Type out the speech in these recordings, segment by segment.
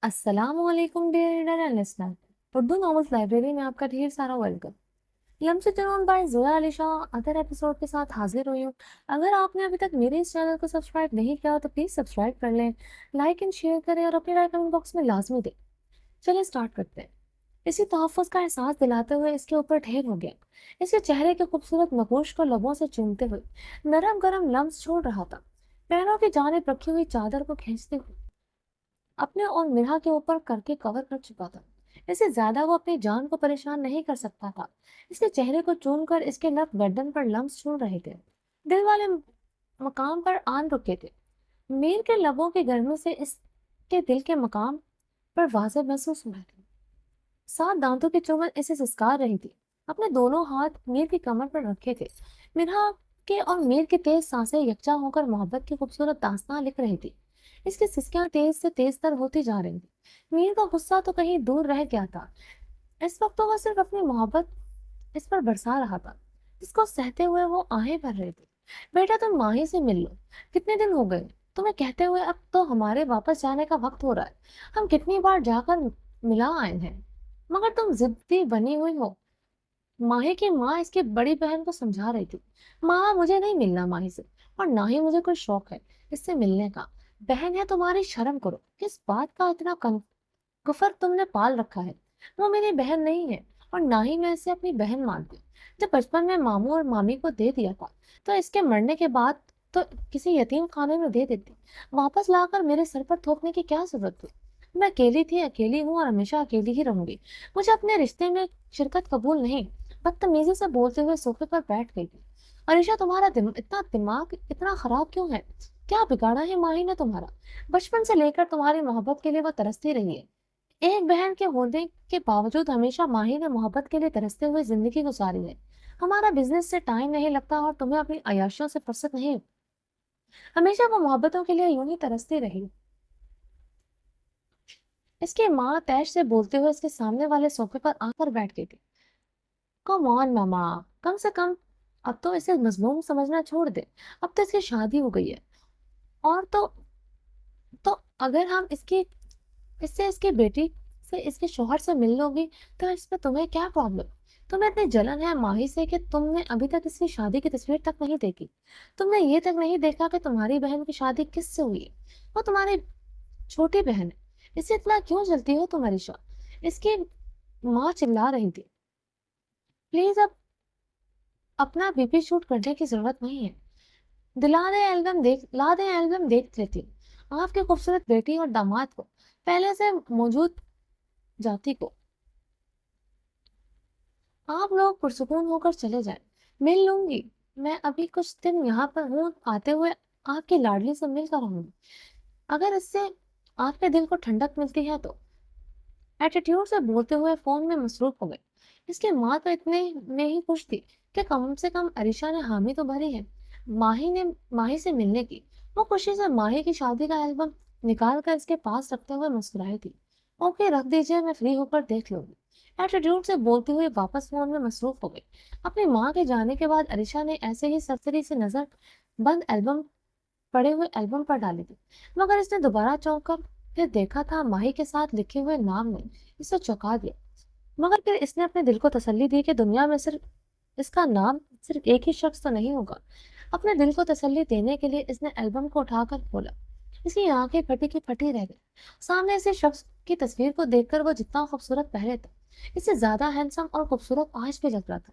अस्सलाम वालेकुम dear reader and listener. Urdu novels library में आपका ढेर सारा welcome. Lams Junoon by Zoya Ali Shah other episode के साथ हाजिर हुई हूँ। अगर आपने अभी तक मेरे इस चैनल को सब्सक्राइब नहीं किया तो प्लीज़ सब्सक्राइब कर लें, लाइक एंड शेयर करें और अपनी राय कमेंट बॉक्स में लाजमी दें। चलिए स्टार्ट करते हैं। इसी तहफ़्फ़ुज़ का एहसास दिलाते हुए इसके ऊपर ढेर हो गया। इसके चेहरे के खूबसूरत नगोश को लबों से चूमते हुए नरम गरम लम्स छोड़ रहा था। पैरों की जानिब रखी हुई चादर को खींचते हुए अपने और मिरा के ऊपर करके कवर कर चुका था। इससे ज्यादा वो अपनी जान को परेशान नहीं कर सकता था। इसके चेहरे को चूमकर इसके लब गर्दन पर लम्स छोड़ रहे थे। दिल वाले मकाम पर आन रुके थे। मीर के लबों की गर्मी से इसके दिल के मकाम पर वाज़ेह महसूस हो रहे थे। सात दांतों की चुभन इसे सिसकार रही थी। अपने दोनों हाथ मीर की कमर पर रखे थे। मिरा के और मीर की तेज सांसें यकजा होकर मोहब्बत की खूबसूरत दास्तां लिख रही थी। इसकी सिसकियां तेज से तेज तर होती जा रही थी। मीर का गुस्सा तो कहीं दूर रह गया था। इस वक्त तो वह सिर्फ अपनी मोहब्बत इस पर बरसा रहा था, जिसको सहते हुए वो आहें भर रही थी। बेटा तुम माही से मिल लो। कितने दिन हो गए तुम्हें कहते हुए, अब तो हमारे वापस जाने का वक्त हो रहा है। हम कितनी बार जाकर मिला आए हैं, मगर तुम जिद्दी बनी हुई हो। माही की माँ इसकी बड़ी बहन को समझा रही थी। माँ मुझे नहीं मिलना माही से, और ना ही मुझे कोई शौक है इससे मिलने का। बहन है तुम्हारी, शर्म करो। किस बात का इतना कुफर तुमने पाल रखा है। वो मेरी बहन नहीं है, और ना ही मैं इसे अपनी बहन मानती हूँ। जब बचपन में मामू और मामी को दे दिया था, तो इसके मरने के बाद तो किसी यतीम खाने में दे देती। वापस लाकर मेरे सर पर थोपने की क्या जरूरत थी। मैं अकेली थी, अकेली हूँ और हमेशा अकेली ही रहूंगी। मुझे अपने रिश्ते में शिरकत कबूल नहीं। बदतमीजी से बोलते हुए सोफे पर बैठ गई। अरीशा तुम्हारा इतना दिमाग इतना खराब क्यों है? क्या बिगाड़ा है माही ने तुम्हारा? बचपन से लेकर तुम्हारी मोहब्बत के लिए वो तरसती रही है। एक बहन के होने के बावजूद हमेशा माही ने मोहब्बत के लिए तरसते हुए जिंदगी गुजारी है। हमारा बिजनेस से टाइम नहीं लगता और तुम्हें अपनी अय्याशियों से फुर्सत नहीं। हमेशा वो मोहब्बतों के लिए यूं ही तरसती रही। इसकी माँ तैश से बोलते हुए इसके सामने वाले सोफे पर आकर बैठ गई थी। कम ऑन मामा, कम से कम अब तो इसे मजलूम समझना छोड़ दे। अब तो इसकी शादी हो गई है, और तो अगर हम इसकी इससे इसकी बेटी से इसके शौहर से मिल लोगी, तो इसमें तुम्हें क्या प्रॉब्लम? तुम्हें इतनी जलन है माही से कि तुमने अभी तक इसकी शादी की तस्वीर तक नहीं देखी। तुमने ये तक नहीं देखा कि तुम्हारी बहन की शादी किससे हुई है। वो तुम्हारी छोटी बहन है। इससे इतना क्यों जलती हो तुम अरीशा? इसकी माँ चिल्ला रही थी। प्लीज अब अपना बीपी शूट करने की जरूरत नहीं है। ला दे एल्बम देख लेती हूँ। आपकी खूबसूरत बेटी और दामाद को, पहले से मौजूद जाति को। आप लोग पुरसुकून होकर चले जाएं। मिल लूंगी। मैं अभी कुछ दिन यहाँ पर हूँ, आते हुए आपकी लाडली से मिलकर रहूंगी। अगर इससे आपके दिल को ठंडक मिलती है तो। एटीट्यूड से बोलते हुए फोन में मसरूफ हो गई। इसकी माँ तो इतने में ही खुश थी कि कम से कम अरीशा ने हामी तो भरी है माही से मिलने की। वो खुशी से माही की शादी का एल्बम निकाल कर इसके पास रखते हुए मुस्कुराई थी। ओके रख दीजिए, मैं फ्री होकर देख लूंगी। एटीट्यूड से बोलते हुए वापस फोन में मसरूफ हो गई। अपनी माँ के जाने के बाद अरीशा ने ऐसे ही सरसरी से नजर बंद एल्बम पड़े हुए एल्बम पर डाली थी, मगर इसने दोबारा चौंक कर फिर देखा था माही के साथ लिखे हुए नाम ने इसे चौंका दिया। मगर फिर इसने अपने दिल को तसल्ली दी कि दुनिया में सिर्फ इसका नाम सिर्फ एक ही शख्स तो नहीं होगा। अपने दिल को तसल्ली देने के लिए इसने एल्बम को उठाकर खोला। इसकी आंखें फटी की फटी रह गई। सामने ऐसे शख्स की तस्वीर को देखकर वो जितना खूबसूरत पहले था, इससे ज्यादा हैंडसम और खूबसूरत आज भी लग रहा था।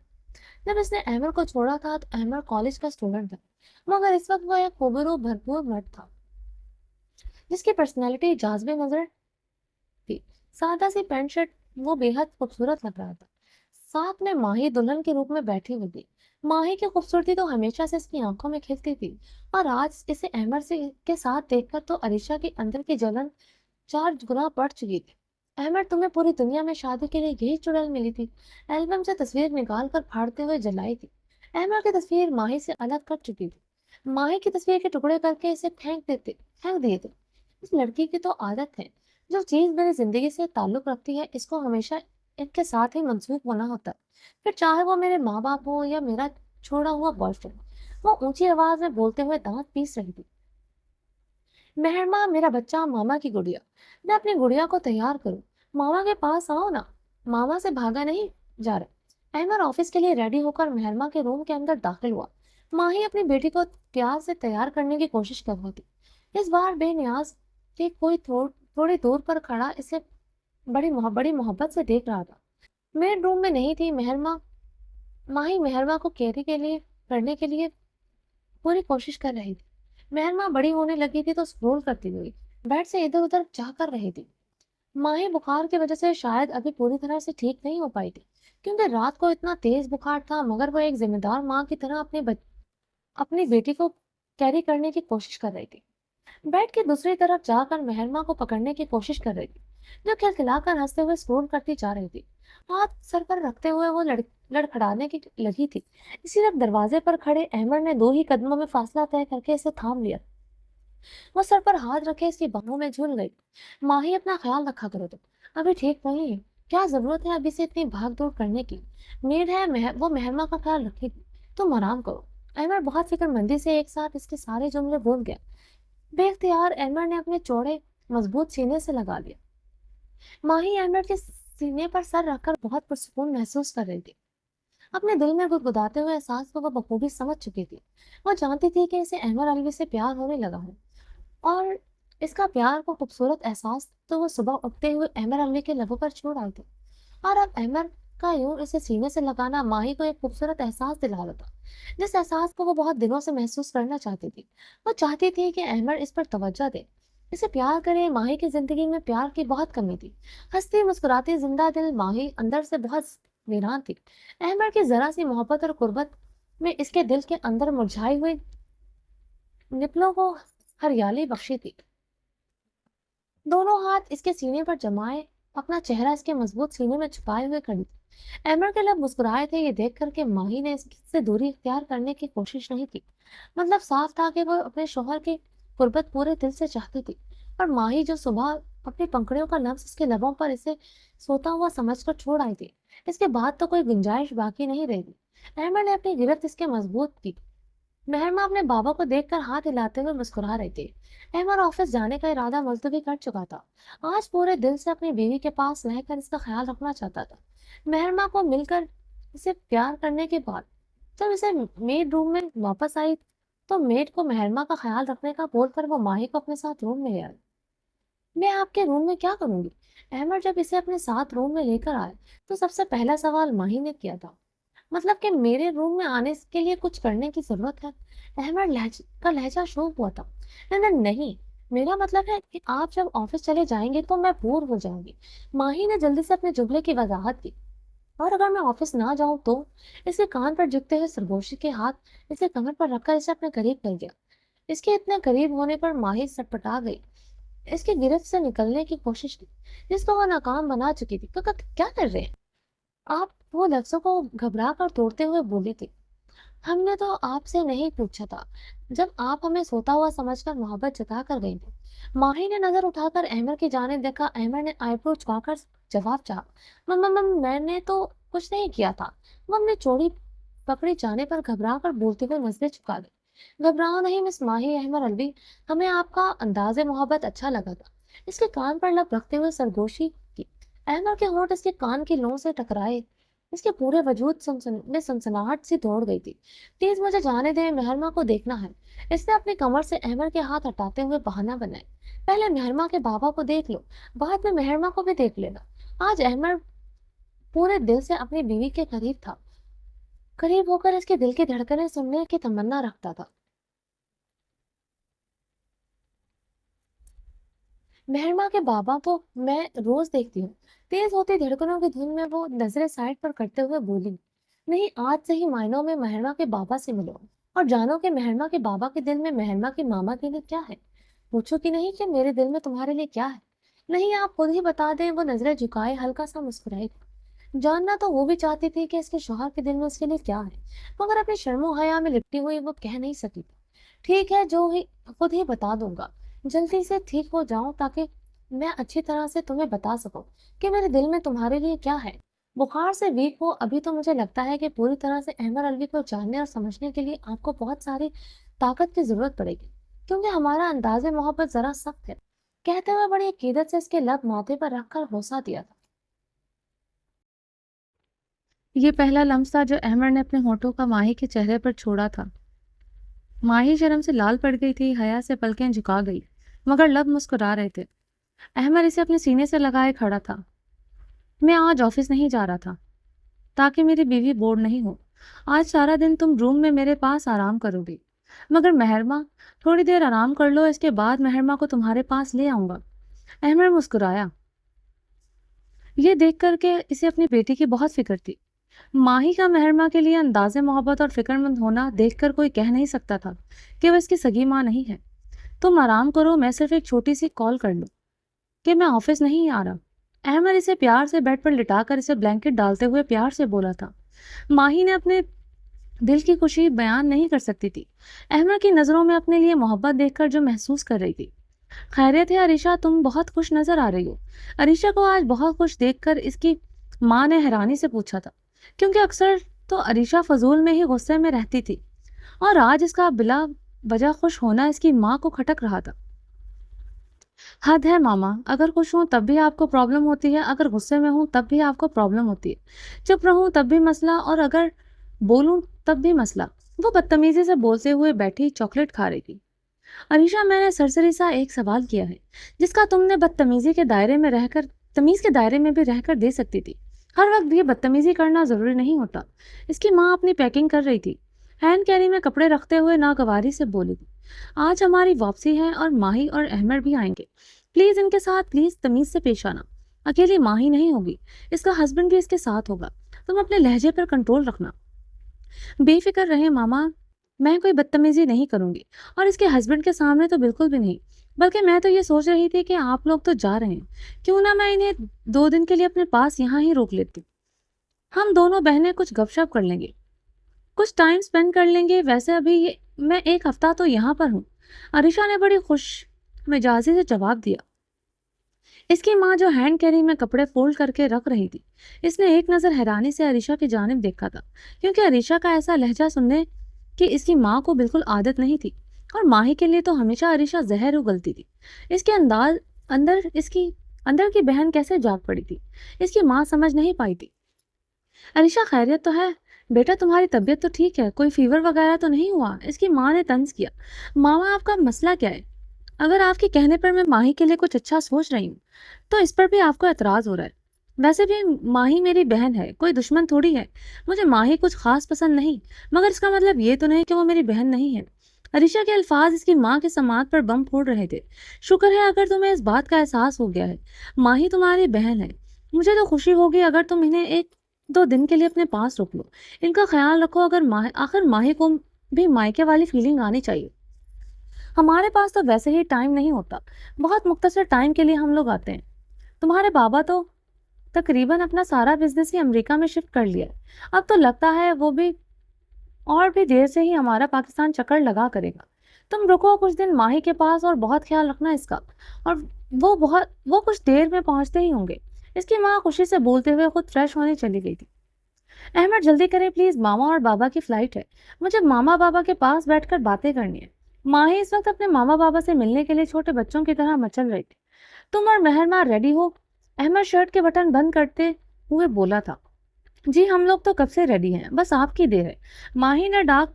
जब इसने अहमद को छोड़ा था तो अहमद कॉलेज का स्टूडेंट था, मगर इस वक्त वो एक खूबरू भरपूर मर्द था, जिसकी पर्सनैलिटी जाज़बे नजर थी। सादा सी पैंट शर्ट वो बेहद खूबसूरत लग रहा था। साथ में माही दुल्हन के रूप में बैठी हुई थी। माही की खूबसूरती तो हमेशा से इसकी आंखों में खिलती थी, और आज इसे अहमद से के साथ देखकर तो अरीशा के अंदर की जलन चार गुना बढ़ चुकी थी। अहमद, तुम्हें पूरी दुनिया में शादी के लिए यही चुड़ैल मिली थी। एल्बम से तस्वीर निकाल कर फाड़ते हुए जलाई थी। अहमद की तस्वीर माही से अलग कर चुकी थी। माही की तस्वीर के टुकड़े करके इसे फेंक दिए थे। इस लड़की की तो आदत है, जो चीज मेरी जिंदगी से ताल्लुक रखती है इसको हमेशा इनके साथ ही मंसूब होना होता है, फिर चाहे वो मेरे माँ बाप हो या मेरा छोड़ा हुआ बॉयफ्रेंड। वो ऊंची आवाज में बोलते हुए दांत पीस रही थी। मेहरमा, मेरा बच्चा, मामा की गुड़िया। मैं अपनी गुड़िया को तैयार करूं। मामा के पास आओ ना। मामा से भागा नहीं जा रहा। अहमर ऑफिस के लिए रेडी होकर मेहरमा के रूम के अंदर दाखिल हुआ। माही अपनी बेटी को प्यार से तैयार करने की कोशिश कर रही थी। इस बार बेनियाज के कोई थोड़ी दूर पर खड़ा इसे बड़ी मोहब्बत से देख रहा था। मेड रूम में नहीं थी मेहरमा। माही मेहरमा को कैरी के लिए करने के लिए पूरी कोशिश कर रही थी। मेहरमा बड़ी होने लगी थी तो स्क्रोल करती हुई बेड से इधर उधर जा कर रही थी। माही बुखार की वजह से शायद अभी पूरी तरह से ठीक नहीं हो पाई थी, क्योंकि रात को इतना तेज बुखार था, मगर वो एक जिम्मेदार माँ की तरह अपनी बेटी को कैरी करने की कोशिश कर रही थी। बेड की दूसरी तरफ जाकर मेहरमा को पकड़ने की कोशिश कर रही थी, जो खिलखिलाकर हंसते हुए स्क्रोल करती जा रही थी। हाथ सर पर रखते हुए वो लड़खड़ाने की लगी थी। इसी वक्त दरवाजे पर खड़े अहमद ने 2 ही कदमों में फासला तय करके इसे थाम लिया। वो सर पर हाथ रखे इसकी बाहों में झूल गई। माँ ही अपना ख्याल रखा करो तुम, अभी ठीक नहीं है। क्या जरूरत है अभी से इतनी भाग दौड़ करने की? मेड है वो मेहरमा का ख्याल रखेगी। तुम आराम करो। अहमद बहुत फिक्रमंदी से एक साथ इसके सारे जुमले बोल गया। बेख्तियार अहमद ने अपने चौड़े मजबूत सीने से लगा लिया। माही अहमद के सीने पर सर रखकर बहुत पुरसुकून महसूस कर रही थी। अपने दिल में गुदगुदाते हुए एहसास को वो बखूबी समझ चुकी थी। वो जानती थी कि इसे अहमद अलवी से प्यार होने लगा है, और इसका प्यार को खूबसूरत एहसास तो वो सुबह उठते हुए अहमद अली के लबों पर छोड़ आए थे। और अब अहमद का यूं इसे सीने से लगाना माही को एक खूबसूरत एहसास दिला रहा था, जिस एहसास को वो बहुत दिनों से महसूस करना चाहती थी। वो चाहती थी कि अहमद इस पर तवज्जो दे, इसे प्यार करे। माही की जिंदगी में प्यार की बहुत कमी थी। हंसती मुस्कुराती जिंदा दिल माही अंदर से बहुत वीरान थी। अहमद की जरा सी मोहब्बत और कुर्बत में इसके दिल के अंदर मुरझाई हुई निपलों को हरियाली बख्शी थी। दोनों हाथ इसके सीने पर जमाए, अपना चेहरा इसके मजबूत सीने में छुपाए हुए खड़ी थी। अमर के लब मुस्कुराए थे। ये देख कर के माही ने इससे दूरी इख्तियार करने की कोशिश नहीं की। मतलब साफ था कि वो अपने शोहर की कुर्बत पूरे दिल से चाहती थी। और माही जो सुबह अपनी पंखुड़ियों का लफ्ज इसके लबों पर इसे सोता हुआ समझकर छोड़ आई थी, इसके बाद तो कोई गुंजाइश बाकी नहीं रहेगी। अहमद ने अपनी गिरफ्त इसके मजबूत की। मेहरमा अपने बाबा को देखकर हाथ हिलाते हुए मुस्कुरा रही थी। अहमद ऑफिस जाने का इरादा मुलतवी कर चुका था। आज पूरे दिल से अपनी बीवी के पास रहकर इसका ख्याल रखना चाहता था। मेहरमा को मिलकर इसे प्यार करने के बाद जब इसे मेड रूम में वापस आई, तो मेड को मेहरमा का ख्याल रखने का बोलकर वो माही को अपने साथ रूम में ले आई। मैं आपके रूम में क्या करूंगी? अहमद जब इसे अपने साथ रूम में लेकर आए, तो सबसे पहला सवाल माही ने किया था। मतलब कि मेरे रूम में आने के लिए कुछ करने की जरूरत है? अहमद का लहजा शोक हुआ था। नहीं नहीं, मेरा मतलब है कि आप जब ऑफिस चले जाएंगे तो मैं बोर हो जाऊंगी। माही ने जल्दी से अपने जुमले की वजाहत की। और अगर मैं ऑफिस ना जाऊं तो? इसके कान पर झुकते हुए सरगोशी के हाथ इसके कमर पर रखकर इसे अपने करीब कर गया। इसके इतने करीब होने पर माही सटपटा गई। इसकी गिरफ्त से निकलने की कोशिश की, जिसको वो नाकाम बना चुकी थी। तो क्या कर रहे हैं आप? वो लफ्जों को घबरा कर तोड़ते हुए बोली थी। हमने तो आपसे नहीं पूछा था, जब आप हमें सोता हुआ समझकर मोहब्बत जता कर गई थी। माही ने नजर उठाकर अहमद की जानिब देखा। अहमद ने आईब्रो झुकाकर जवाब चाहा। मैंने तो कुछ नहीं किया था। वो अपनी चोरी पकड़ी जाने पर घबरा कर बोलते हुए नजरें झुका गई। घबराओ नहीं मिस माही अहमद अलवी, हमें आपका अंदाज़े मोहब्बत अच्छा लगा था। इसके कान पर लब रखते हुए सरगोशी की। अहमद के होंठ इसके कान की लौ से टकराए। इसके पूरे वजूद में सनसनाहट सी दौड़ गई थी। प्लीज मुझे जाने दें, मेहरमा को देखना है। इसने अपनी कमर से अहमद के हाथ हटाते हुए बहाना बनाए। पहले मेहरमा के बाबा को देख लो, बाद में मेहरमा को भी देख लेना। आज अहमद पूरे दिल से अपनी बीवी के करीब था। करीब होकर इसके दिल की धड़कनें सुनने की तमन्ना रखता था। मेहरमा के बाबा को मैं रोज देखती हूँ। तेज होती धड़कनों की धुन में वो नजरें साइड पर करते हुए बोली। नहीं, आज से ही मायनों में मेहरमा के बाबा से मिलो और जानो कि मेहरमा के बाबा के दिल में मेहरमा के मामा के लिए क्या है। पूछो कि नहीं कि मेरे दिल में तुम्हारे लिए क्या है। नहीं, आप खुद ही बता दें। वो नजरें झुकाए हल्का सा मुस्कुराई। जानना तो वो भी चाहती थी कि इसके शौहर के दिल में उसके लिए क्या है, मगर अपनी शर्मो हया में लिपटी हुई वो कह नहीं सकी थी। ठीक है, जो ही खुद ही बता दूंगा। जल्दी से ठीक हो जाऊं ताकि मैं अच्छी तरह से तुम्हें बता सकूं कि मेरे दिल में तुम्हारे लिए क्या है। बुखार से वीक हो अभी तो मुझे लगता है कि पूरी तरह से अहमद अलवी को जानने और समझने के लिए आपको बहुत सारी ताकत की जरूरत पड़ेगी। क्योंकि हमारा अंदाज़ मोहब्बत ज़रा सख्त है। कहते हुए बड़ी अकीदत से इसके लब माथे पर रखकर हौसला दिया था। ये पहला लम्स था जो अहमद ने अपने होठों का माही के चेहरे पर छोड़ा था। माही शर्म से लाल पड़ गई थी, हया से पलकें झुका गई, मगर लब मुस्कुरा रहे थे। अहमद इसे अपने सीने से लगाए खड़ा था। मैं आज ऑफिस नहीं जा रहा था ताकि मेरी बीवी बोर नहीं हो। आज सारा दिन तुम रूम में मेरे पास आराम करोगी। मगर मेहरमा, थोड़ी देर आराम कर लो, इसके बाद मेहरमा को तुम्हारे पास ले आऊंगा। अहमद मुस्कुराया। ये देख कर के इसे अपनी बेटी की बहुत फिक्र थी। माही का मेहरमा के लिए अंदाज़े मोहब्बत और फिक्रमंद होना देखकर कोई कह नहीं सकता था कि वह इसकी सगी माँ नहीं है। तुम आराम करो, मैं सिर्फ एक छोटी सी कॉल कर लूँ कि मैं ऑफिस नहीं आ रहा। अहमद इसे प्यार से बेड पर लिटाकर इसे ब्लैंकेट डालते हुए प्यार से बोला था। माही ने अपने दिल की खुशी बयान नहीं कर सकती थी। अहमद की नज़रों में अपने लिए मोहब्बत देखकर जो महसूस कर रही थी। खैरियत है अरीशा, तुम बहुत खुश नजर आ रही हो। अरीशा को आज बहुत खुश देखकर इसकी माँ ने हैरानी से पूछा था, क्योंकि अक्सर तो अरीशा फजूल में ही गुस्से में रहती थी और आज इसका बिला वजह खुश होना इसकी माँ को खटक रहा था। हद है मामा, अगर खुश हूं तब भी आपको प्रॉब्लम होती है, अगर गुस्से में हूं तब भी आपको प्रॉब्लम होती है, चुप रहूं तब भी मसला और अगर बोलूं तब भी मसला। वो बदतमीजी से बोलते हुए बैठी चॉकलेट खा रही थी। अनीशा, मैंने सरसरी सा एक सवाल किया है जिसका तुमने बदतमीजी के दायरे में रहकर तमीज के दायरे में भी रहकर दे सकती थी। हर वक्त भी बदतमीजी करना जरूरी नहीं होता। इसकी माँ अपनी पैकिंग कर रही थी। हैंड कैरी में कपड़े रखते हुए नागवारी से बोली थी, आज हमारी वापसी है और माही और अहमद भी आएंगे। प्लीज इनके साथ प्लीज तमीज से पेश आना। अकेली माही नहीं होगी, इसका हस्बैंड भी इसके साथ होगा। तुम अपने लहजे पर कंट्रोल रखना। बेफिक्र रहे मामा, मैं कोई बदतमीजी नहीं करूंगी और इसके हस्बैंड के सामने तो बिल्कुल भी नहीं। बल्कि मैं तो ये सोच रही थी कि आप लोग तो जा रहे हैं, क्यों ना मैं इन्हें 2 दिन के लिए अपने पास यहाँ ही रोक लेती। हम दोनों बहनें कुछ गपशप कर लेंगे, कुछ टाइम स्पेंड कर लेंगे। वैसे अभी मैं एक हफ्ता तो यहाँ पर हूँ। अरीशा ने बड़ी खुश मिजाजी से जवाब दिया। इसकी माँ जो हैंड कैरी में कपड़े फोल्ड करके रख रही थी, इसने एक नज़र हैरानी से अरीशा की जानिब देखा था, क्योंकि अरीशा का ऐसा लहजा सुनने की इसकी माँ को बिल्कुल आदत नहीं थी और माही के लिए तो हमेशा अरीशा जहर उगलती थी। इसके अंदाज अंदर की बहन कैसे जाग पड़ी थी, इसकी माँ समझ नहीं पाई थी। अरीशा, खैरियत तो है बेटा? तुम्हारी तबीयत तो ठीक है? कोई फीवर वगैरह तो नहीं हुआ? इसकी माँ ने तंज किया। मामा, आपका मसला क्या है? अगर आपके कहने पर मैं माही के लिए कुछ अच्छा सोच रही हूँ तो इस पर भी आपको एतराज हो रहा है। वैसे भी माही मेरी बहन है, कोई दुश्मन थोड़ी है। मुझे माही कुछ खास पसंद नहीं, मगर इसका मतलब ये तो नहीं कि वो मेरी बहन नहीं है। अरीशा के अल्फाज इसकी माँ के समाज पर बम फोड़ रहे थे। शुक्र है अगर तुम्हें इस बात का एहसास हो गया है। माही तुम्हारी बहन है। मुझे तो खुशी होगी अगर तुम इन्हें 1-2 दिन के लिए अपने पास रोक लो। इनका ख्याल रखो। अगर आखिर माही को भी मायके वाली फीलिंग आनी चाहिए। हमारे पास तो वैसे ही टाइम नहीं होता, बहुत मुख्तसर टाइम के लिए हम लोग आते हैं। तुम्हारे बाबा तो तकरीबन अपना सारा बिजनेस ही अमेरिका में शिफ्ट कर लिया है। अब तो लगता है वो भी और भी देर से ही हमारा पाकिस्तान चक्कर लगा करेगा। तुम रुको कुछ दिन माही के पास और बहुत ख्याल रखना इसका। और वो कुछ देर में पहुंचते ही होंगे। इसकी माँ खुशी से बोलते हुए खुद फ्रेश होने चली गई थी। अहमद, जल्दी करें प्लीज, मामा और बाबा की फ्लाइट है। मुझे मामा बाबा के पास बैठकर बातें करनी है। माही इस वक्त अपने मामा बाबा से मिलने के लिए छोटे बच्चों की तरह मचल रही थी। तुम और मेहरमा रेडी हो? अहमद शर्ट के बटन बंद करते हुए बोला था। जी हम लोग तो कब से रेडी हैं, बस आपकी देर है। माही ने डार्क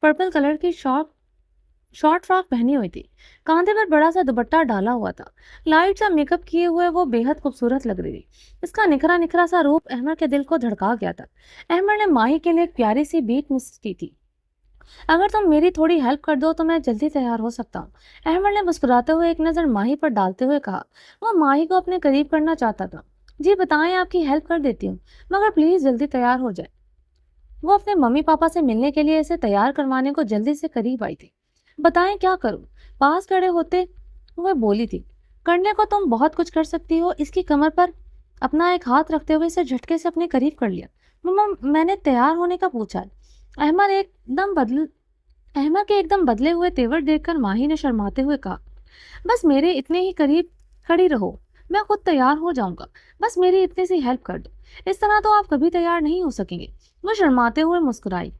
पर्पल कलर की शॉर्ट फ्रॉक पहनी हुई थी। कांधे पर बड़ा सा दुपट्टा डाला हुआ था। लाइट सा मेकअप किए हुए वो बेहद खूबसूरत लग रही थी। इसका निखरा निखरा सा रूप अहमद के दिल को धड़का गया था। अहमद ने माही के लिए एक प्यारी सी बीट मिस की थी। अगर तुम मेरी थोड़ी हेल्प कर दो तो मैं जल्दी तैयार हो सकता हूँ। अहमद ने मुस्कुराते हुए एक नज़र माही पर डालते हुए कहा। वो माही को अपने करीब करना चाहता था। जी बताएं, आपकी हेल्प कर देती हूँ, मगर प्लीज़ जल्दी तैयार हो जाए। वो अपने मम्मी पापा से मिलने के लिए इसे तैयार करवाने को जल्दी से करीब आई थी। बताएं क्या करूँ? पास खड़े होते हुए बोली थी। करने को तुम बहुत कुछ कर सकती हो। इसकी कमर पर अपना एक हाथ रखते हुए इसे झटके से अपने करीब कर लिया। मम्मा, मैंने तैयार होने का पूछा है। अहमद एकदम बदल अहमद के एकदम बदले हुए तेवर देखकर माही ने शर्माते हुए कहा, बस मेरे इतने ही करीब खड़ी रहो, मैं खुद तैयार हो जाऊंगा। बस मेरी इतनी सी हेल्प कर दो। इस तरह तो आप कभी तैयार नहीं हो सकेंगे। वो शर्माते हुए मुस्कुराई।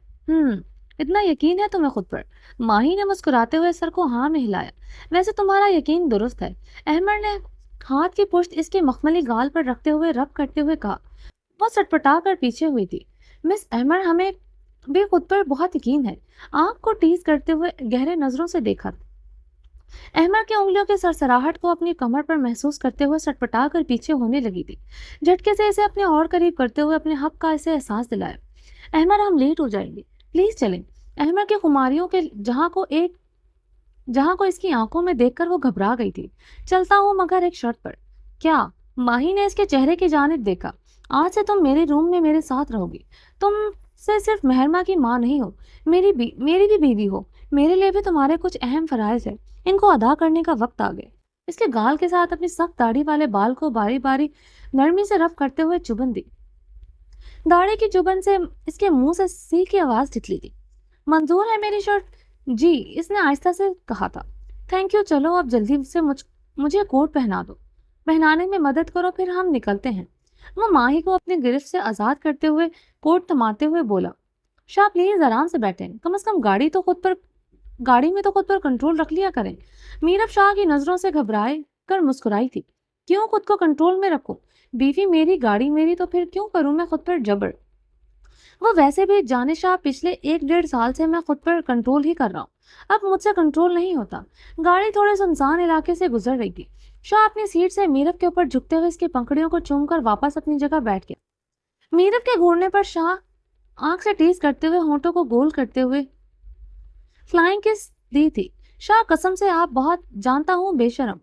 اتنا یقین ہے تمہیں خود پر؟ ماہی نے مسکراتے ہوئے سر کو ہاں میں ہلایا۔ ویسے تمہارا یقین درست ہے، احمد نے ہاتھ کی پشت اس کے مخملی گال پر رکھتے ہوئے رب کرتے ہوئے کہا۔ وہ سٹپٹا کر پیچھے ہوئی تھی۔ مس احمد، ہمیں بھی خود پر بہت یقین ہے۔ آنکھ کو ٹیز کرتے ہوئے گہرے نظروں سے دیکھا۔ احمد کی انگلیوں کے سرسراہٹ کو اپنی کمر پر محسوس کرتے ہوئے سٹپٹا کر پیچھے ہونے لگی تھی۔ جھٹکے سے اسے اپنے اور قریب کرتے ہوئے اپنے حق کا اسے احساس دلایا۔ احمد، ہم لیٹ ہو جائیں گے، پلیز چلیں۔ احمد کی خماریوں کے جہاں کو اس کی آنکھوں میں دیکھ کر وہ گھبرا گئی تھی۔ چلتا ہوں، مگر ایک شرط پر۔ کیا؟ ماہی نے اس کے چہرے کی جانب دیکھا۔ آج سے تم میرے روم میں میرے ساتھ رہو گی۔ تم سے صرف مہرما کی ماں نہیں ہو، میری بھی بیوی ہو۔ میرے لیے بھی تمہارے کچھ اہم فرائض ہیں، ان کو ادا کرنے کا وقت آ گیا۔ اس کے گال کے ساتھ اپنی سخت داڑھی والے بال کو باری باری نرمی سے رف کرتے ہوئے چبن دی۔ داڑھی کی چبن سے اس کے منہ سے سی کی آواز نکلی تھی۔ منظور ہے میری شرٹ؟ جی، اس نے آہستہ سے کہا تھا۔ تھینک یو، چلو اب جلدی سے مجھے کوٹ پہنا دو، پہنانے میں مدد کرو، پھر ہم نکلتے ہیں۔ وہ ماہی کو اپنے گرفت سے آزاد کرتے ہوئے کوٹ تھماتے ہوئے بولا۔ شاہ پلیز آرام سے بیٹھیں، کم از کم گاڑی میں تو خود پر کنٹرول رکھ لیا کریں۔ میرب شاہ کی نظروں سے گھبرائے کر مسکرائی تھی۔ کیوں خود کو کنٹرول میں رکھوں؟ بیوی میری، گاڑی میری، تو پھر کیوں کروں میں خود پر جبر؟ وہ ویسے بھی جانے شاہ، پچھلے 1-1.5 سال سے میں خود پر کنٹرول ہی کر رہا ہوں، اب مجھ سے کنٹرول نہیں ہوتا۔ گاڑی تھوڑے سنسان علاقے سے گزر رہی تھی۔ شاہ اپنی سیٹ سے میرب کے اوپر جھکتے ہوئے اس کی پنکھڑیوں کو چوم کر واپس اپنی جگہ بیٹھ گیا۔ میرب کے گھورنے پر شاہ آنکھ سے ٹیز کرتے ہوئے ہونٹوں کو گول کرتے ہوئے فلائنگ کس دی تھی۔ شاہ قسم سے آپ بہت جانتا ہوں بے شرم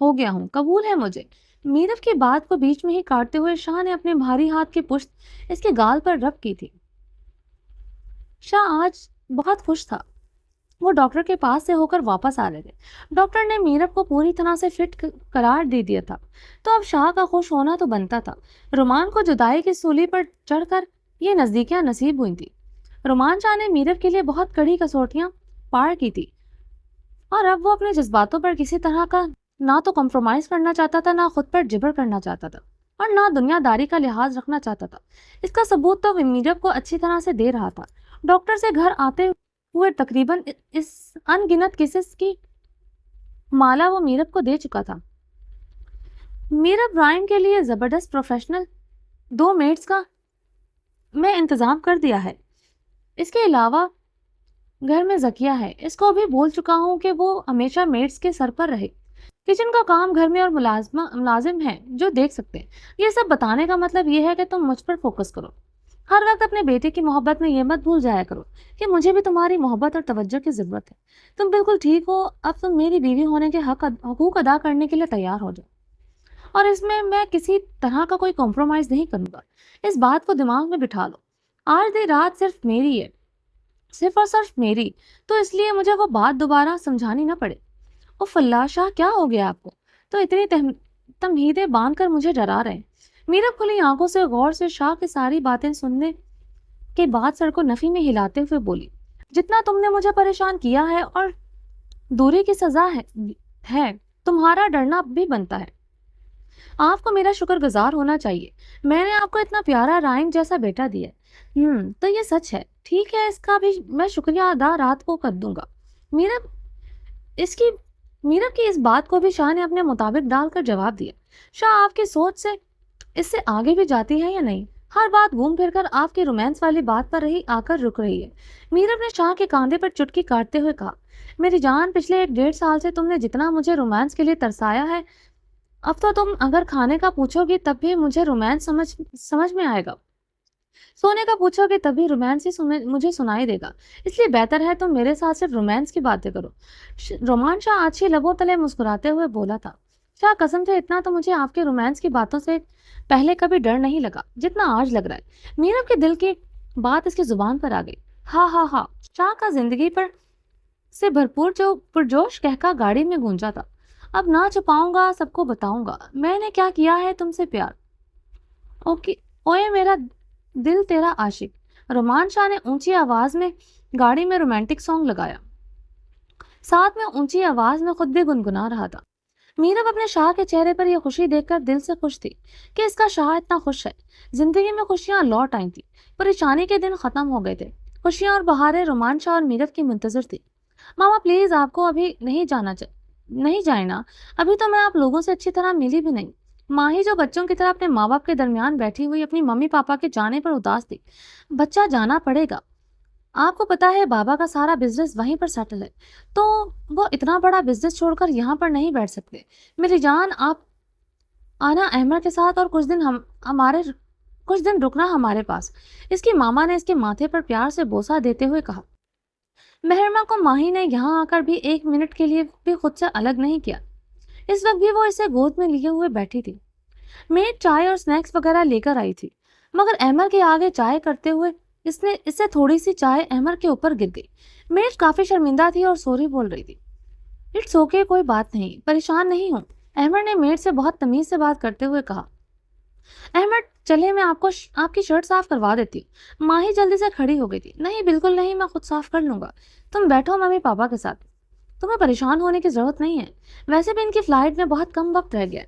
ہو گیا ہوں، قبول ہے مجھے۔ میرب کی بات کو بیچ میں ہی کاٹتے ہوئے شاہ نے اپنے بھاری ہاتھ کی پشت اس کے گال پر رب کی تھی۔ شاہ آج بہت خوش تھا۔ وہ ڈاکٹر کے پاس سے ہو کر واپس آ رہے تھے۔ ڈاکٹر نے میرب کو پوری طرح سے فٹ قرار دے دیا تھا، تو اب شاہ کا خوش ہونا تو بنتا تھا۔ رومان کو جدائی کی سولی پر چڑھ کر یہ نزدیکیاں نصیب ہوئی تھی۔ رومان شاہ نے میرب کے لیے بہت کڑی کسوٹیاں پار کی تھی، اور اب وہ اپنے جذباتوں پر کسی طرح کا نہ تو کمپرومائز کرنا چاہتا تھا، نہ خود پر جبر کرنا چاہتا تھا، اور نہ دنیا داری کا لحاظ رکھنا چاہتا تھا۔ اس کا ثبوت تو میرب کو اچھی طرح سے دے رہا تھا۔ ڈاکٹر سے گھر آتے ہوئے تقریباً اس ان گنت کیسز کی مالا وہ میرب کو دے چکا تھا۔ میرب رائم کے لیے زبردست پروفیشنل 2 میڈز کا میں انتظام کر دیا ہے۔ اس کے علاوہ گھر میں زکیہ ہے، اس کو بھی بول چکا ہوں کہ وہ ہمیشہ میڈز کے سر پر رہے۔ کچن کا کام گھر میں اور ملازم ہیں جو دیکھ سکتے ہیں۔ یہ سب بتانے کا مطلب یہ ہے کہ تم مجھ پر فوکس کرو۔ ہر وقت اپنے بیٹے کی محبت میں یہ مت بھول جایا کرو کہ مجھے بھی تمہاری محبت اور توجہ کی ضرورت ہے۔ تم بالکل ٹھیک ہو، اب تم میری بیوی ہونے کے حقوق ادا کرنے کے لیے تیار ہو جاؤ، اور اس میں کسی طرح کا کوئی کمپرومائز نہیں کروں گا۔ اس بات کو دماغ میں بٹھا لو۔ آج دی رات صرف میری ہے، صرف اور صرف میری، تو اس لیے مجھے وہ بات دوبارہ سمجھانی نہ پڑے۔ اوف اللہ، شاہ کیا ہو گیا آپ کو؟ تو اتنی تمہیدیں باندھ کر مجھے ڈرا رہے ہیں۔ میرب کھلی آنکھوں سے غور سے شاہ کی ساری باتیں سننے کے بعد سر کو نفی میں ہلاتے ہوئے بولی، جتنا تم نے مجھے پریشان کیا ہے اور دوری کی سزا ہے تمہارا ڈرنا بھی بنتا ہے۔ آپ کو میرا شکر گزار ہونا چاہیے، میں نے آپ کو اتنا پیارا رائن جیسا بیٹا دیا ہے۔ تو یہ سچ ہے، ٹھیک ہے، اس کا بھی میں شکریہ ادا رات کو کر دوں گا۔ میرب کی اس بات کو بھی شاہ نے اپنے مطابق ڈال کر جواب دیا۔ شاہ آپ کی سوچ سے اس سے آگے بھی جاتی ہے یا نہیں؟ ہر بات گھوم پھر کر آپ کی رومانس والی بات پر رہی آ کر رک رہی ہے۔ میرب نے شاہ کے کاندھے پر چٹکی کاٹتے ہوئے کہا، میری جان، پچھلے 1-1.5 سال سے تم نے جتنا مجھے رومانس کے لیے ترسایا ہے، اب تو تم اگر کھانے کا پوچھو گی تب بھی مجھے رومانس سمجھ میں آئے گا، سونے کا پوچھو گے تب بھی رومانس ہی مجھے سنائی دے گا۔ اس لیے بہتر ہے تم میرے ساتھ صرف رومانس کی باتیں کرو۔ رومان شاہ آچھی لبوں تلے مسکراتے ہوئے بولا تھا۔ شاہ قسم سے اتنا تو مجھے آپ کے رومانس کی باتوں سے پہلے کبھی ڈر نہیں لگا جتنا آج لگ رہا ہے۔ میرب کے دل کی بات اس کی زبان پر آ گئی۔ ہاں، شاہ کا زندگی پر سے بھرپور جو پرجوش کہکا گاڑی میں گونجا تھا۔ اب نہ چھپاؤں گا، سب کو بتاؤں گا میں نے کیا کیا ہے تم سے پیار۔ اوئے میرا دل تیرا عاشق۔ رومان شاہ نے اونچی آواز میں گاڑی میں رومانٹک سانگ لگایا، ساتھ میں اونچی آواز میں خود بھی گنگنا رہا تھا۔ میرب اپنے شاہ کے چہرے پر یہ خوشی دیکھ کر دل سے خوش تھی کہ اس کا شاہ اتنا خوش ہے۔ زندگی میں خوشیاں لوٹ آئی تھی، پریشانی کے دن ختم ہو گئے تھے۔ खुशियां और बहारें रोमांच और मीरत की मुंतजर थी। मामा प्लीज आपको अभी नहीं जाए ना, अभी तो मैं आप लोगों से अच्छी तरह मिली भी नहीं। माही जो बच्चों की तरह अपने माँ बाप के दरमियान बैठी हुई अपनी मम्मी पापा के जाने पर उदास थी। बच्चा जाना पड़ेगा, आपको पता है बाबा का सारा बिजनेस वहीं पर सेटल है, तो वो इतना बड़ा बिजनेस छोड़कर यहाँ पर नहीं बैठ सकते। मेरी जान, आप आना अहमद के साथ और कुछ दिन रुकना हमारे पास। इसकी मामा ने इसके माथे पर प्यार से बोसा देते हुए कहा। मेहरमा को माही ने यहाँ आकर भी 1 मिनट के लिए भी खुद से अलग नहीं किया। इस वक्त भी वो इसे गोद में लिए हुए बैठी थी। मेड चाय और स्नैक्स वगैरह लेकर आई थी, मगर अहमद के आगे चाय करते हुए इससे थोड़ी सी चाय अहमद के ऊपर गिर गई। मेड काफी शर्मिंदा थी और सॉरी बोल रही थी। इट्स ओके, कोई बात नहीं, परेशान नहीं हूँ, अहमद ने मेड से बहुत तमीज से बात करते हुए कहा। अहमद चले, मैं आपकी शर्ट साफ करवा देती हूँ। माही जल्दी से खड़ी हो गई थी। नहीं बिल्कुल नहीं, मैं खुद साफ कर लूंगा, तुम बैठो मम्मी पापा के साथ, तुम्हें परेशान होने की जरूरत नहीं है, वैसे भी इनकी फ्लाइट में बहुत कम वक्त रह गया।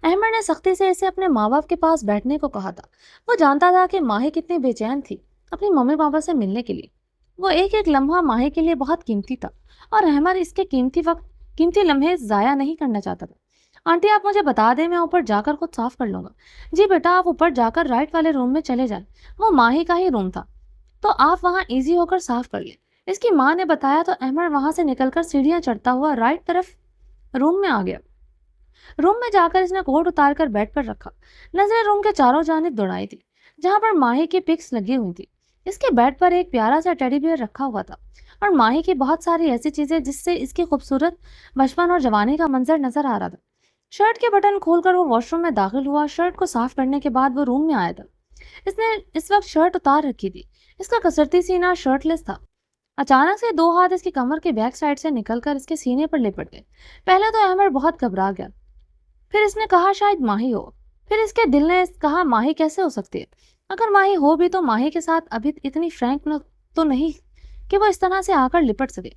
अहमद ने सख्ती से इसे अपने माँ बाप के पास बैठने को कहा था। वो जानता था कि माही कितनी बेचैन थी अपनी मम्मी पापा से मिलने के लिए। वो एक एक लम्हा माही के लिए बहुत कीमती था और अहमद इसके कीमती लम्हे जाया नहीं करना चाहता था। आंटी आप मुझे बता दें, मैं ऊपर जाकर खुद साफ कर लूंगा। जी बेटा, आप ऊपर जाकर राइट वाले रूम में चले जाएं, वो माही का ही रूम था, तो आप वहाँ इजी होकर साफ कर लें, इसकी माँ ने बताया। तो अहमद वहां से निकलकर सीढ़ियां चढ़ता हुआ राइट तरफ रूम में आ गया। रूम में जाकर इसने कोट उतार कर बेड पर रखा। नजरें रूम के चारों जानिब दौड़ाई थी, जहां पर माही की पिक्स लगी हुई थी। इसके बेड पर एक प्यारा सा टेडी बियर रखा हुआ था और माही की बहुत सारी ऐसी चीजें जिससे इसकी खूबसूरत बचपन और जवानी का मंजर नजर आ रहा था। शर्ट के बटन खोलकर वो वॉशरूम में दाखिल हुआ। शर्ट को साफ करने के बाद वो रूम में आया था। इसने इस वक्त शर्ट उतार रखी थी। इसका कसरती सीना शर्टलेस था। अचानक से 2 हाथ इसकी कमर के बैक साइड से निकलकर इसके सीने पर लिपट गए। पहले तो अहमद बहुत घबरा गया, फिर इसने कहा शायद माही हो, फिर इसके दिल ने कहा माही कैसे हो सकती है, अगर माही हो भी तो माही के साथ अभी इतनी फ्रैंक तो नहीं कि वो इस तरह से आकर लिपट सके।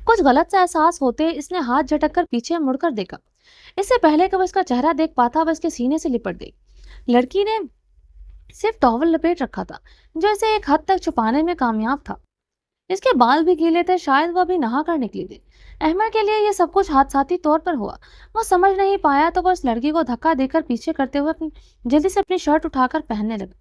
कुछ गलत सा एहसास होते इसने हाथ झटक कर पीछे मुड़कर देखा। इससे पहले कि वो इसका चेहरा देख पाता वह इसके सीने से लिपट गई। लड़की ने सिर्फ टॉवल लपेट रखा था जो इसे एक हद तक छुपाने में कामयाब था। इसके बाल भी गीले थे, शायद वह भी नहा कर निकली थी। अहमद के लिए यह सब कुछ हादसाती तौर पर हुआ। वो समझ नहीं पाया तो वो उस लड़की को धक्का देकर पीछे करते हुए जल्दी से अपनी शर्ट उठाकर पहनने लगा।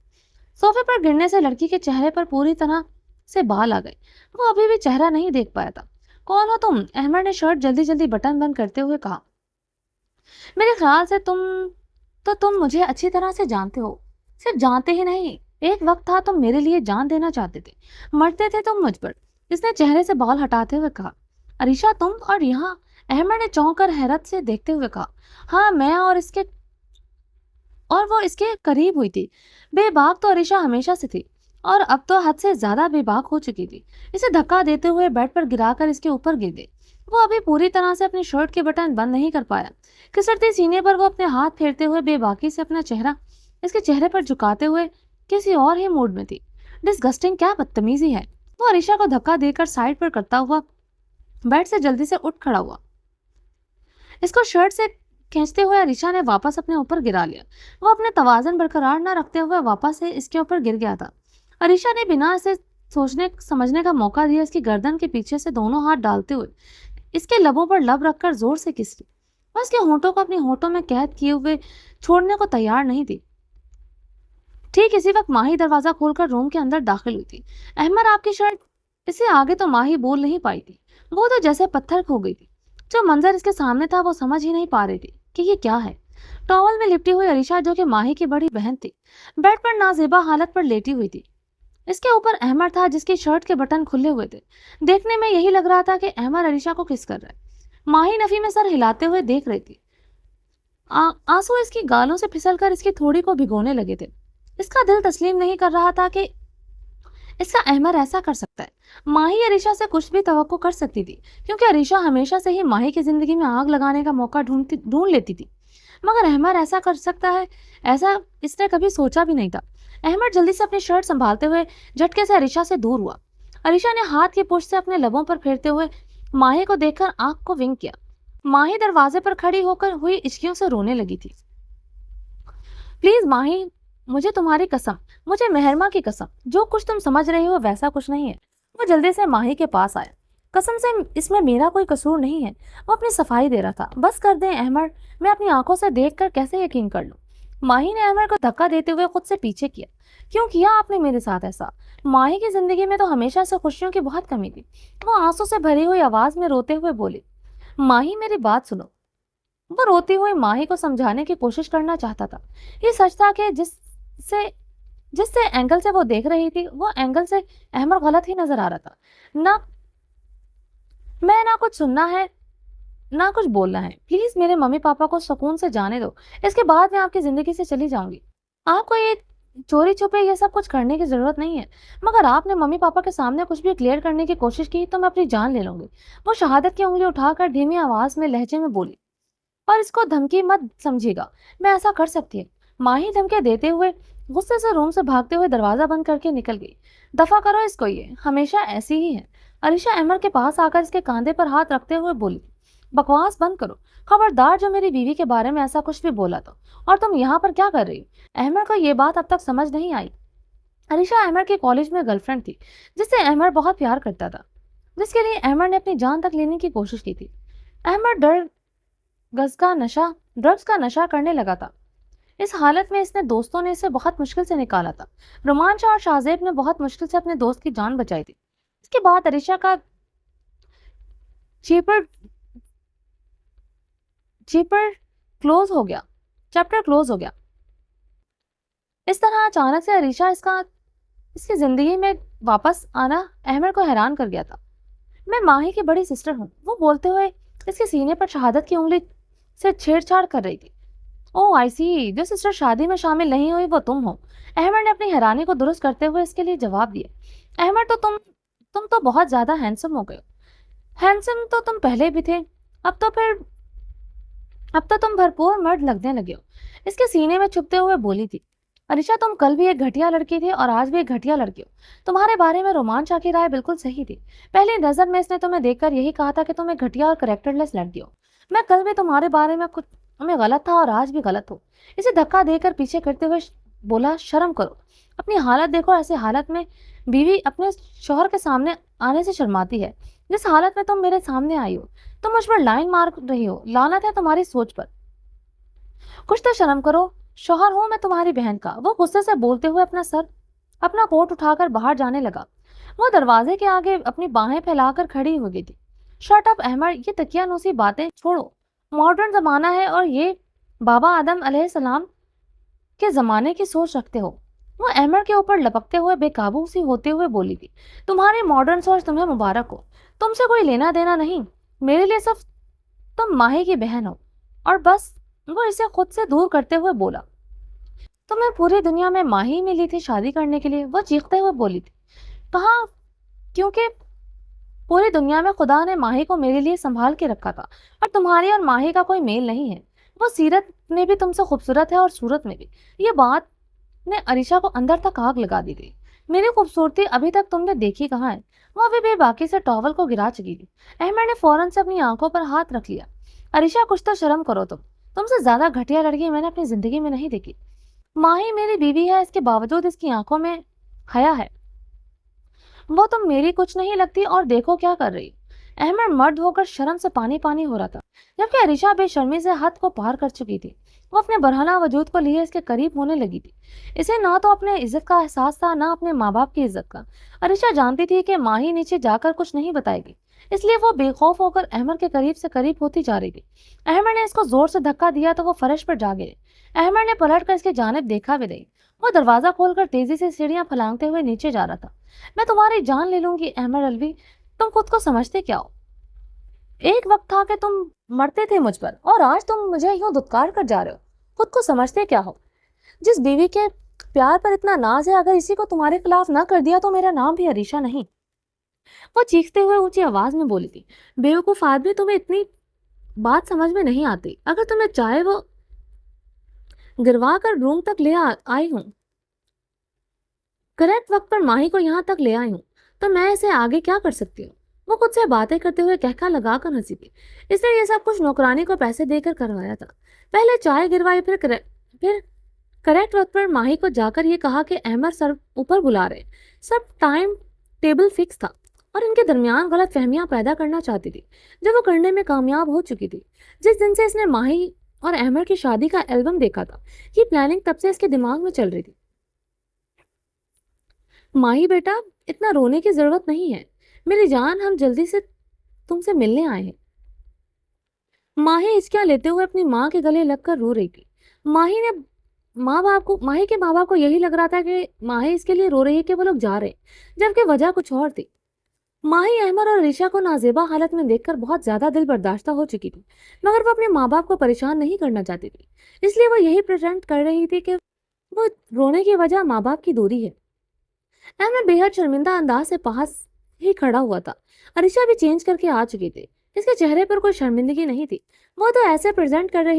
सोफे पर गिरने से लड़की के चेहरे पर पूरी तरह से बाल आ गए। वो अभी भी चेहरा नहीं देख पाया था। कौन हो तुम? अहमद ने शर्ट जल्दी जल्दी बटन बंद करते हुए कहा। मेरे ख्याल से तुम मुझे अच्छी तरह से जानते हो। सिर्फ जानते ही नहीं, एक वक्त था तुम मेरे लिए जान देना चाहते थे, मरते थे तुम मुझ पर। इसने चेहरे से बाल हटाते हुए कहा। अरीशा तुम और यहाँ? अहमद ने चौंक कर हैरत से देखते हुए कहा। हाँ मैं और वो इसके करीब हुई थी। बेबाक तो अरीशा हमेशा से थी और अब तो हद से ज्यादा बेबाक हो चुकी थी। इसे धक्का देते हुए बेड पर गिराकर इसके ऊपर गिर गई। वो अभी पूरी तरह से अपनी शर्ट के बटन बंद नहीं कर पाया। खिसकते सीने पर वो अपने हाथ फेरते हुए बेबाकी से अपना चेहरा इसके चेहरे पर झुकाते हुए किसी और ही मूड में थी। डिस्गस्टिंग, क्या बदतमीजी है। वो अरीशा को धक्का देकर साइड पर करता हुआ बेड से जल्दी से उठ खड़ा हुआ। इसको शर्ट से खींचते हुए अरीशा ने वापस अपने ऊपर गिरा लिया। वो अपने तवाज़ुन बरकरार न रखते हुए वापस से इसके ऊपर गिर गया था। अरीशा ने बिना इसे सोचने समझने का मौका दिया इसकी गर्दन के पीछे से दोनों हाथ डालते हुए इसके लबों पर लब रखकर जोर से किस ली। वह इसके होंठों को अपने होंठों में कैद किए हुए छोड़ने को तैयार नहीं थी। ठीक इसी वक्त माही दरवाजा खोलकर रूम के अंदर दाखिल हुई थी। अहमद आपकी शर्ट। इससे आगे तो माही बोल नहीं पाई थी। वो तो जैसे पत्थर खो गई थी। जो मंजर इसके सामने था वो समझ ही नहीं पा रही थी कि ये क्या है। टॉवल में लिपटी हुई अरीशा, जो कि माही की बड़ी बहन थी, बेड पर नाजेबा हालत पर लेटी हुई थी। इसके ऊपर अहमद था जिसकी शर्ट के बटन खुले हुए थे। देखने में यही लग रहा था कि अहमद अरीशा को किस कर रहा है। माही नफी में सर हिलाते हुए देख रही थी। आंसू इसकी गालों से फिसलकर इसकी थोड़ी को भिगोने लगे थे। इसका दिल तस्लीम नहीं कर रहा था कि इसका अहमद ऐसा कर सकता है। माही अरीशा से कुछ भी तवक्को कर सकती थी, क्योंकि अरीशा हमेशा से ही माही की जिंदगी में आग लगाने का मौका ढूंढ लेती थी। मगर अहमद ऐसा कर सकता है, ऐसा इसने कभी सोचा भी नहीं था। अहमद जल्दी से अपनी शर्ट संभालते हुए झटके से अरीशा से दूर हुआ। अरीशा ने हाथ की पुष्ट से अपने लबों पर फेरते हुए माही को देखकर आंख को विंक किया। माही दरवाजे पर खड़ी होकर हुई इश्कियों से रोने लगी थी। प्लीज माही, मुझे तुम्हारी कसम, मुझे मेहरमा की कसम, जो कुछ तुम समझ रही हो वैसा कुछ नहीं है। वो जल्दी से माही के पास आया। कसम से इसमें मेरा कोई कसूर नहीं है। वो अपनी सफाई दे रहा था। बस कर दें अहमद, मैं अपनी आंखों से देखकर कैसे यकीन कर लूं। माही ने अहमद को धक्का देते हुए खुद से पीछे किया। क्यों किया आपने मेरे साथ ऐसा? माही की जिंदगी में तो हमेशा से खुशियों की बहुत कमी थी। वो आंसू से भरी हुई आवाज में रोते हुए बोली, माही मेरी बात सुनो। वो रोती हुई माही को समझाने की कोशिश करना चाहता था। ये सच था कि जिससे एंगल से वो देख रही थी, वो एंगल से अहमद गलत ही नजर आ रहा था। ना मैं ना कुछ सुनना है ना कुछ बोलना है। प्लीज मेरे मम्मी पापा को सुकून से जाने दो। इसके बाद मैं आपकी जिंदगी से चली जाऊंगी। आपको ये चोरी छुपे ये सब कुछ करने की जरूरत नहीं है। मगर आपने मम्मी पापा के सामने कुछ भी क्लियर करने की कोशिश की तो मैं अपनी जान ले लूंगी। वो शहादत की उंगली उठाकर धीमी आवाज में लहजे में बोली, और इसको धमकी मत समझिएगा, मैं ऐसा कर सकती है। माही धमके देते हुए गुस्से से रूम से भागते हुए दरवाजा बंद करके निकल गई। दफा करो इसको, ये हमेशा ऐसी ही है। अरीशा अहमद के पास आकर इसके कांधे पर हाथ रखते हुए बोली, बकवास बंद करो। खबरदार जो मेरी बीवी के बारे में ऐसा कुछ भी बोला तो। और तुम यहाँ पर क्या कर रही हो? अहमद को ये बात अब तक समझ नहीं आई। अरीशा अहमद के कॉलेज में गर्लफ्रेंड थी, जिससे अहमद बहुत प्यार करता था, जिसके लिए अहमद ने अपनी जान तक लेने की कोशिश की थी। अहमद ड्रग्स का नशा करने लगा था। इस हालत में इसने दोस्तों ने इसे बहुत मुश्किल से निकाला था। रोमांचा और शाहजेब ने बहुत मुश्किल से अपने दोस्त की जान बचाई थी। इसके बाद अरीशा का चैप्टर चैप्टर क्लोज हो गया। इस तरह अचानक से अरीशा इसकी जिंदगी में वापस आना अहमद को हैरान कर गया था। मैं माही की बड़ी सिस्टर हूँ, वो बोलते हुए इसके सीने पर शहादत की उंगली से छेड़छाड़ कर रही थी। ओह आई सी, जो सिस्टर शादी में शामिल नहीं हुई वो तुम हो। अहमद ने अपनी हैरानी को दुरुस्त करते हुए इसके लिए जवाब दिया। अहमद, तो तुम तो बहुत ज्यादा हैंडसम हो गए हो। हैंडसम तो तुम पहले भी थे, अब तो तुम भरपूर मर्द लगने लगे हो। इसके सीने में छुपते हुए बोली थी, अरीशा तुम कल भी एक घटिया लड़की थी और आज भी एक घटिया लड़की हो। तुम्हारे बारे में रोमांचा की राय बिल्कुल सही थी। पहली नजर में इसने तुम्हें देखकर यही कहा था कि तुम एक घटिया और करेक्टरलेस लड़की हो। मैं कल भी तुम्हारे बारे में कुछ में गलत था और आज भी गलत हो। इसे धक्का देकर पीछे करते हुए बोला, शर्म करो, अपनी हालत देखो। ऐसे हालत में बीवी अपने शौहर के सामने आने से शर्माती है। जिस हालत में तुम मेरे सामने आई हो, तुम मुझ पर लाइन मार रही हो। लानत है तुम्हारी सोच पर। कुछ तो शर्म करो। शौहर हूं मैं तुम्हारी बहन का। वो गुस्से से बोलते हुए अपना कोट उठाकर बाहर जाने लगा। वो दरवाजे के आगे अपनी बाहें फैलाकर खड़ी हो गई थी। शट अप अहमद, ये तकियानूसी बातें छोड़ो। मॉडर्न जमाना है और ये बाबा आदम अलैहिस्सलाम के जमाने की सोच रखते हो। वो अहमद के ऊपर लपकते हुए बेकाबू सी होते हुए बोली थी, तुम्हारी मॉडर्न सोच तुम्हें मुबारक हो। तुमसे कोई लेना देना नहीं। मेरे लिए सिर्फ तुम माही की बहन हो और बस। वो इसे खुद से दूर करते हुए बोला, तुम्हें पूरी दुनिया में माही मिली थी शादी करने के लिए? वो चीखते हुए बोली थी, कहाँ? क्योंकि पूरी दुनिया में खुदा ने माही को मेरे लिए संभाल के रखा था और तुम्हारी और माही का कोई मेल नहीं है। वो सीरत में भी तुमसे खूबसूरत है और सूरत में भी। ये बात ने अरीशा को अंदर तक आग लगा दी थी। मेरी खूबसूरती अभी तक तुमने देखी कहाँ है? वो अभी बेबाकी से टॉवल को गिरा चुकी थी। अहमद ने फौरन से अपनी आंखों पर हाथ रख लिया। अरीशा, कुछ तो शर्म करो तुम। तुमसे ज्यादा घटिया लड़की मैंने अपनी जिंदगी में नहीं देखी। माही मेरी बीवी है, इसके बावजूद इसकी आंखों में हया है। वो तुम मेरी कुछ नहीं लगती और देखो क्या कर रही। अहमद मर्द होकर शर्म से पानी पानी हो रहा था, जबकि अरीशा बेशर्मी से हद को पार कर चुकी थी। वो अपने बरहना वजूद को लिए इसके करीब होने लगी थी। इसे ना तो अपने इज्जत का एहसास था, ना अपने माँ बाप की इज्जत का। अरीशा जानती थी कि माही नीचे जाकर कुछ नहीं बताएगी, इसलिए वो बेखौफ होकर अहमद के करीब से करीब होती जा रही थी। अहमद ने इसको जोर से धक्का दिया तो वो फर्श पर जा गिरे। अहमद ने पलट कर इसकी जानिब देखा भी नहीं। वो दरवाजा खोलकर तेजी से सीढ़ियां फलांगते हुए नीचे जा रहा था। मैं तुम्हारी जान ले लूंगी अहमद अलवी, तुम खुद को समझते क्या हो? एक वक्त था कि तुम मरते थे मुझ पर और आज तुम मुझे यूं धुतकार कर जा रहे हो। खुद को समझते क्या हो? जिस बीवी के प्यार पर इतना नाज है, अगर इसी को तुम्हारे खिलाफ ना कर दिया तो मेरा नाम भी अरीशा नहीं। वो चीखते हुए ऊंची आवाज में बोली थी, बेवकूफ आदमी, तुम्हें इतनी बात समझ में नहीं आती। अगर तुम्हें चाहे वो गिरवा कर रूम तक ले आई हूँ, करेक्ट वक्त पर माही को यहाँ तक ले आई हूँ, तो मैं इसे आगे क्या कर सकती हूँ? वो खुद से बातें करते हुए कहका लगाकर हंसी थी। इसने ये सब कुछ नौकरानी को पैसे देकर करवाया था। पहले चाय गिरवाई, फिर करेक्ट वक्त पर माही को जाकर ये कहा कि अहमद सर ऊपर बुला रहे। सब टाइम टेबल फिक्स था और इनके दरमियान गलत फहमियां पैदा करना चाहती थी, जो वो करने में कामयाब हो चुकी थी। जिस दिन से इसने माही और अहमद की शादी का एल्बम देखा था, ये प्लानिंग तब से इसके दिमाग में चल रही थी। माही बेटा, इतना रोने की जरूरत नहीं है मेरी जान, हम जल्दी से तुमसे मिलने आए हैं। माही हिचकियां लेते हुए अपनी माँ के गले लगकर रो रही थी। माही के माँ बाप को यही लग रहा था कि माही इसके लिए रो रही है कि वो लोग जा रहे हैं, जबकि वजह कुछ और थी। माही अहमद और ऋषा को नाजेबा हालत में देखकर बहुत ज्यादा दिल बर्दाश्त हो चुकी थी, मगर वो अपने माँ बाप को परेशान नहीं करना चाहती थी, इसलिए वो यही प्रेजेंट कर रही थी कि वो रोने की वजह माँ बाप की दूरी है। अहमद बेहद शर्मिंदा अंदाज से पास ही खड़ा हुआ था। अरिशा भी चेंज करके आ चुकी थी, इसके चेहरे पर कोई शर्मिंदगी नहीं थी। वो तो ऐसे प्रेजेंट करवा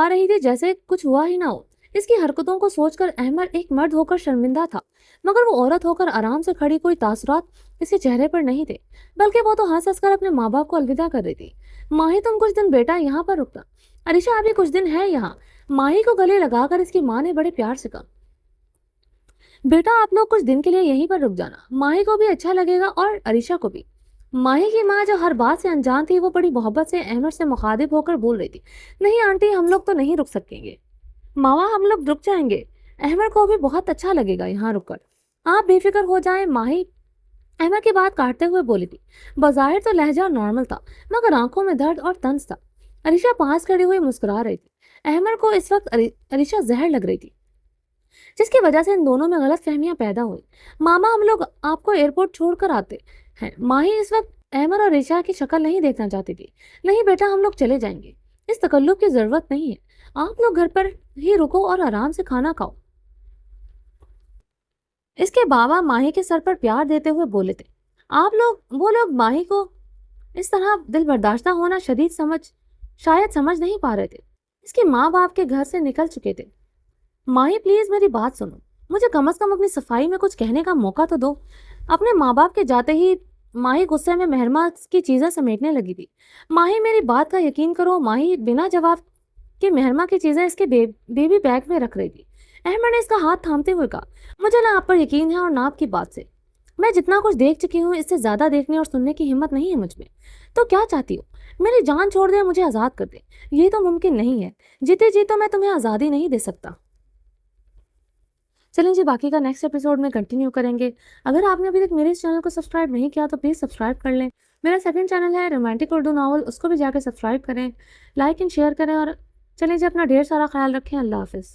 रही थी जैसे कुछ हुआ ही ना हो। इसकी हरकतों को सोचकर अहमद एक मर्द होकर शर्मिंदा था, मगर वो औरत होकर आराम से खड़ी कोई तासुरात इसके चेहरे पर नहीं थे, बल्कि वो तो हंस हंसकर अपने माँ बाप को अलविदा कर रही थी। माही, तुम कुछ दिन बेटा यहाँ पर रुकना, अरिशा अभी कुछ दिन है यहाँ। माही को गले लगाकर इसकी माँ ने बड़े प्यार से कहा, बेटा आप लोग कुछ दिन के लिए यहीं पर रुक जाना, माही को भी अच्छा लगेगा और अरिशा को भी। माही की माँ जो हर बात से अनजान थी, वो बड़ी मोहब्बत से अहमद से मुखातिब होकर बोल रही थी, नहीं आंटी, हम लोग तो नहीं रुक सकेंगे। मामा, हम लोग रुक जाएंगे, अहमद को भी बहुत अच्छा लगेगा यहाँ रुककर, आप बेफिक्र हो जाएं। माही अहमद की बात काटते हुए बोली थी। बज़ाहिर तो लहजा नॉर्मल था, मगर आंखों में दर्द और तंज था। अरिशा पास खड़ी हुई मुस्कुरा रही थी। अहमद को इस वक्त अरिशा जहर लग रही थी, जिसकी वजह से इन दोनों में गलत फहमियां पैदा हुई। मामा, हम लोग आपको एयरपोर्ट छोड़कर आते हैं। माही इस वक्त अहमद और अरिशा की शक्ल नहीं देखना चाहती थी। नहीं बेटा, हम लोग चले जाएंगे, इस तकल्लुफ की जरूरत नहीं है, आप लोग घर पर ही रुको और आराम से खाना खाओ। इसके बाबा माही के सर पर प्यार देते हुए बोले थे। वो लोग माही को इस तरह दिल बर्दाश्ता होना शायद समझ नहीं पा रहे थे। इसके माँ बाप के घर से निकल चुके थे। माही प्लीज मेरी बात सुनो, मुझे कम से कम अपनी सफाई में कुछ कहने का मौका तो दो। अपने माँ बाप के जाते ही माही गुस्से में मेहरमा की चीजें समेटने लगी थी। माही मेरी बात का यकीन करो। माही बिना जवाब के मेहरमा की चीजें इसके बेबी बैग में रख रही थी। अहमद ने इसका हाथ थामते हुए कहा, मुझे ना आप पर यकीन है और ना आपकी बात से। मैं जितना कुछ देख चुकी हूँ, इससे ज्यादा देखने और सुनने की हिम्मत नहीं है मुझ में। तो क्या चाहती हो? मेरी जान छोड़ दे, मुझे आजाद कर दे। ये तो मुमकिन नहीं है, जीते जी तो मैं तुम्हें आजादी नहीं दे सकता। चलें जी, बाकी का नेक्स्ट एपिसोड में कंटिन्यू करेंगे। अगर आपने अभी तक मेरे इस चैनल को सब्सक्राइब नहीं किया तो प्लीज़ सब्सक्राइब कर लें। मेरा सेकंड चैनल है रोमांटिक उर्दू नावल, उसको भी जाकर सब्सक्राइब करें, लाइक एंड शेयर करें और चलें जी, अपना ढेर सारा ख्याल रखें। अल्लाह हाफिज़।